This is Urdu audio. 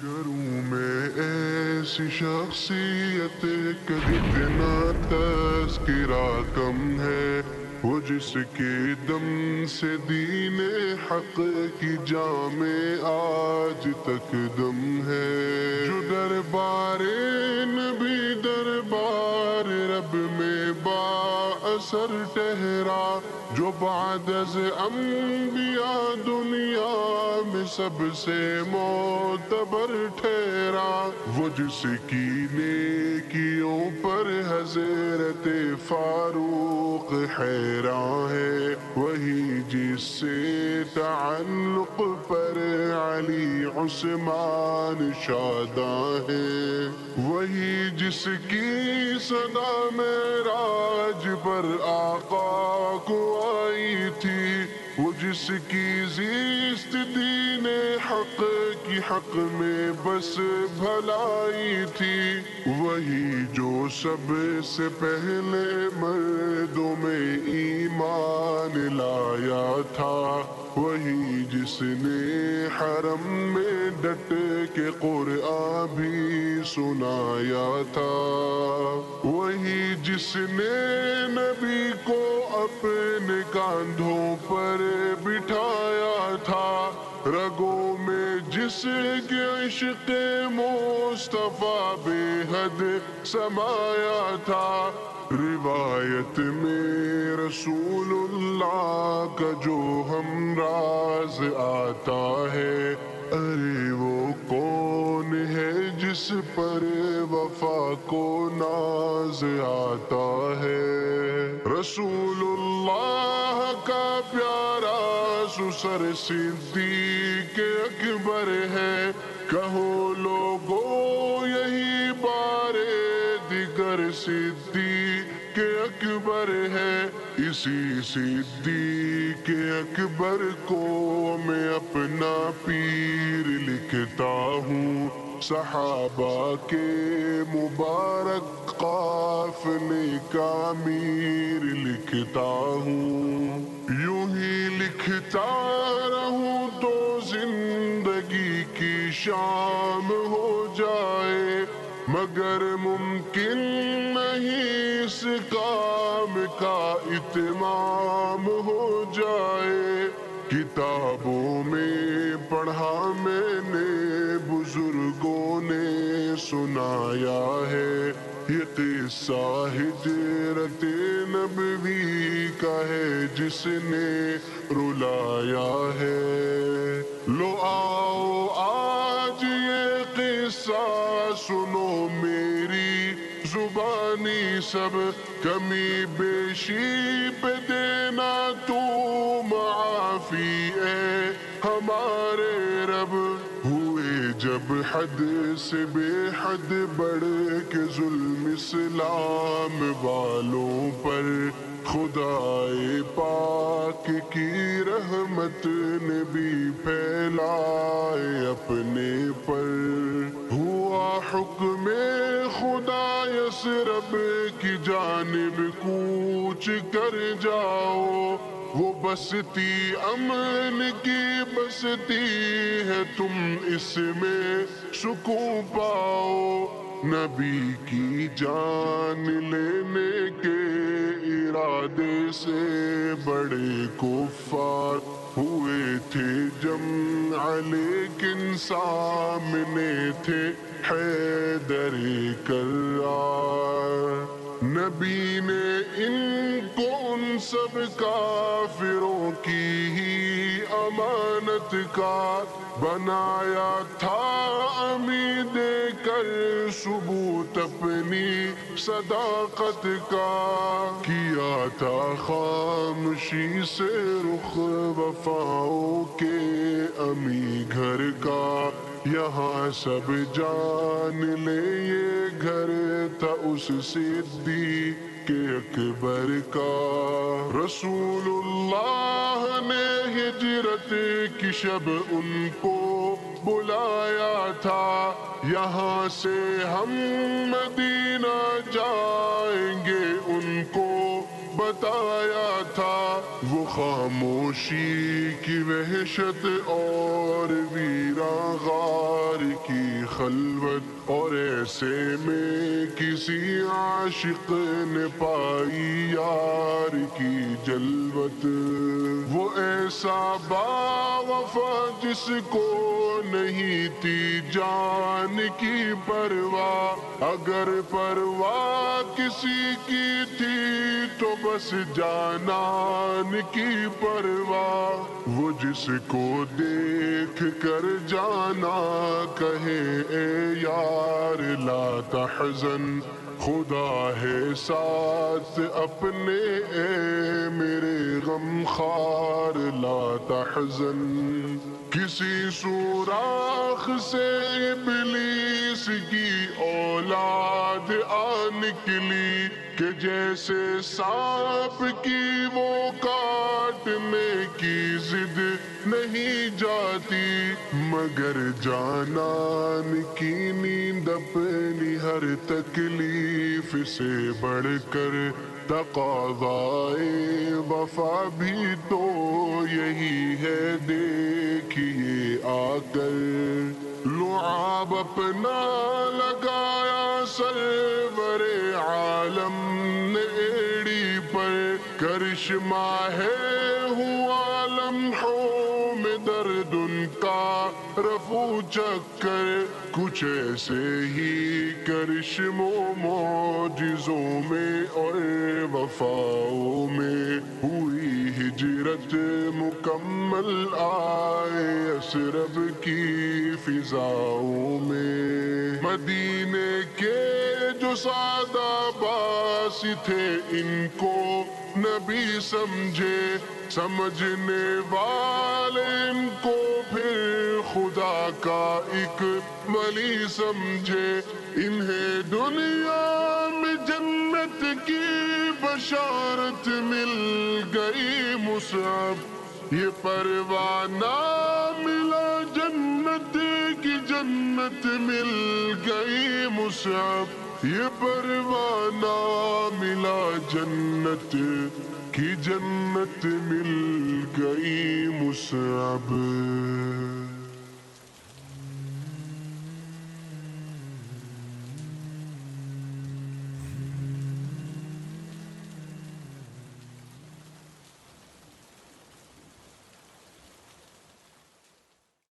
کروں میں ایسی شخصیت کہ جتنا تذکرہ کم ہے، وہ جس کے دم سے دین حق کی جام آج تک دم ہے، جو دربار نبی دربار رب میں با اثر ٹھہرا، جو بعد از انبیاء دنیا میں سب سے معتبر ٹھہرا، وہ جس کی نیکیوں پر حضرت فاروق حیران ہے، وہی جس سے تعلق پر علی عثمان شاداں ہے، وہی جس کی صدا معراج پر آقا کو آئی تھی، وہ جس کی زیست دین حق کی حق میں بس بھلائی تھی، وہی جو سب سے پہلے مردوں میں ایمان لایا تھا، وہی جس نے حرم میں ڈٹ کے قرآن بھی سنایا تھا، وہی جس نے نبی کو اپنے کاندھوں پر بٹھایا تھا، رگوں میں جس کے عشق مصطفیٰ بے حد سمایا تھا، روایت میں رسول اللہ کا جو ہمراز آتا ہے، ارے وہ کون ہے جس پر وفا کو ناز آتا ہے، رسول اللہ کا پیارا سسر صدیق اکبر ہے، کہو لوگو یہی بار دیگر صدیق اکبر ہے، اسی صدیق اکبر کو میں اپنا پیر لکھتا ہوں، صحابہ کے مبارک قافلے کا امیر لکھتا ہوں، یوں ہی لکھتا رہوں تو زندگی کی شام ہو جائے، مگر ممکن نہیں اس کام کا اتمام ہو جائے، کتابوں میں پڑھا میں نے بزرگوں نے سنایا ہے، یہ قصہ ہجرت نبوی کا ہے جس نے رلایا ہے، لو آؤ آج یہ قصہ سنو میری زبانی، سب کمی بیشی پہ دینا تو معافی اے ہمارے رب، ہوئے جب حد سے بے حد بڑھ کے ظلم اسلام والوں پر، خدائے پاک کی رحمت نے بھی پھیلائے اپنے پر، ہوا حکم خدا یثرب کی جانب کوچ کر جاؤ، وہ بستی امن کی بستی ہے، تم اس میں سکون پاؤ، نبی کی جان لینے کے ارادے سے بڑے کفار ہوئے تھے جمع، لیکن سامنے تھے حیدر کرار، نبی نے ان کو ان سب کافروں کی ہی امانت کا بنایا تھا، امی دے کر ثبوت اپنی صداقت کا، کیا تھا خاموشی سے رخ وفاؤں کے امی گھر کا، یہاں سب جان لے یہ گھر تھا اس صدیق اکبر کا، رسول اللہ نے ہجرت کی شب ان کو بلایا تھا، یہاں سے ہم مدینہ جائیں گے ان کو بتایا تھا، وہ خاموشی کی وحشت اور ویراں غار کی خلوت، اور ایسے میں کسی عاشق نے پائی یار کی جلوت۔ وہ ایسا باوفا جس کو نہیں تھی جان کی پرواہ، اگر پرواہ کسی کی تھی تو بس جانان کی پرواہ۔ وہ جس کو دیکھ کر جانا کہے اے یار لا تحزن، خدا ہے ساتھ اپنے اے میرے غم خار لا تحزن۔ کسی سوراخ سے ابلیس کی اولاد آ نکلی، کہ جیسے سانپ کی وہ کاٹنے کی ضد نہیں جاتی، مگر جانان کی نیند اپنی ہر تکلیف سے بڑھ کر تقاضائے وفا بھی تو یہی ہے دیکھیے آ کر۔ لعاب اپنا لگایا سرور عالم نے ایڑی پر، کرشمہ ہے ہوا لمحوں میں درد ان کا رفو چکر، کچھ ایسے ہی کرشموں معجزوں میں اور وفاؤں میں ہوئی ہجرت مکمل آئے اسرب کی فضاؤں میں۔ مدینے کے جو سادہ باس تھے ان کو نبی سمجھے، سمجھنے والے ان کو پھر خدا کا ایک ولی سمجھے۔ انہیں دنیا میں جنت کی بشارت مل گئی مصعب، یہ پروانہ ملا جنت کی جنت مل گئی مصعب، یہ پروانہ ملا جنت کی جنت مل گئی مصعب۔